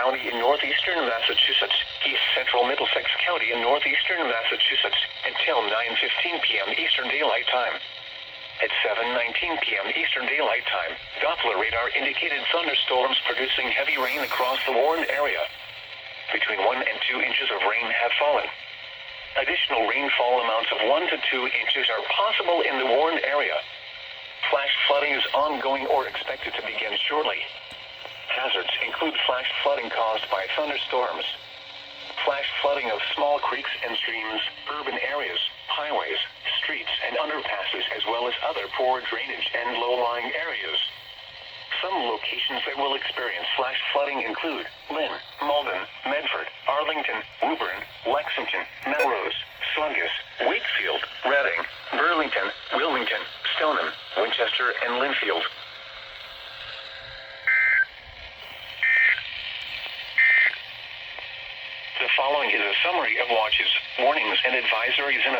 County in northeastern Massachusetts, East Central Middlesex County in northeastern Massachusetts, until 9:15 p.m. Eastern Daylight Time. At 7:19 p.m. Eastern Daylight Time, Doppler radar indicated thunderstorms producing heavy rain across the warned area. Between 1 and 2 inches of rain have fallen. Additional rainfall amounts of 1 to 2 inches are possible in the warned area. Flash flooding is ongoing or expected to begin shortly. Hazards include flash flooding caused by thunderstorms, flash flooding of small creeks and streams, urban areas, highways, streets, and underpasses, as well as other poor drainage and low-lying areas. Some locations that will experience flash flooding include Lynn, Malden, Medford, Arlington, Woburn, Lexington, Melrose, Sluggus, Wakefield, Reading, Burlington, Wilmington, Stoneham, Winchester, and Linfield. The following is a summary of watches, warnings, and advisories in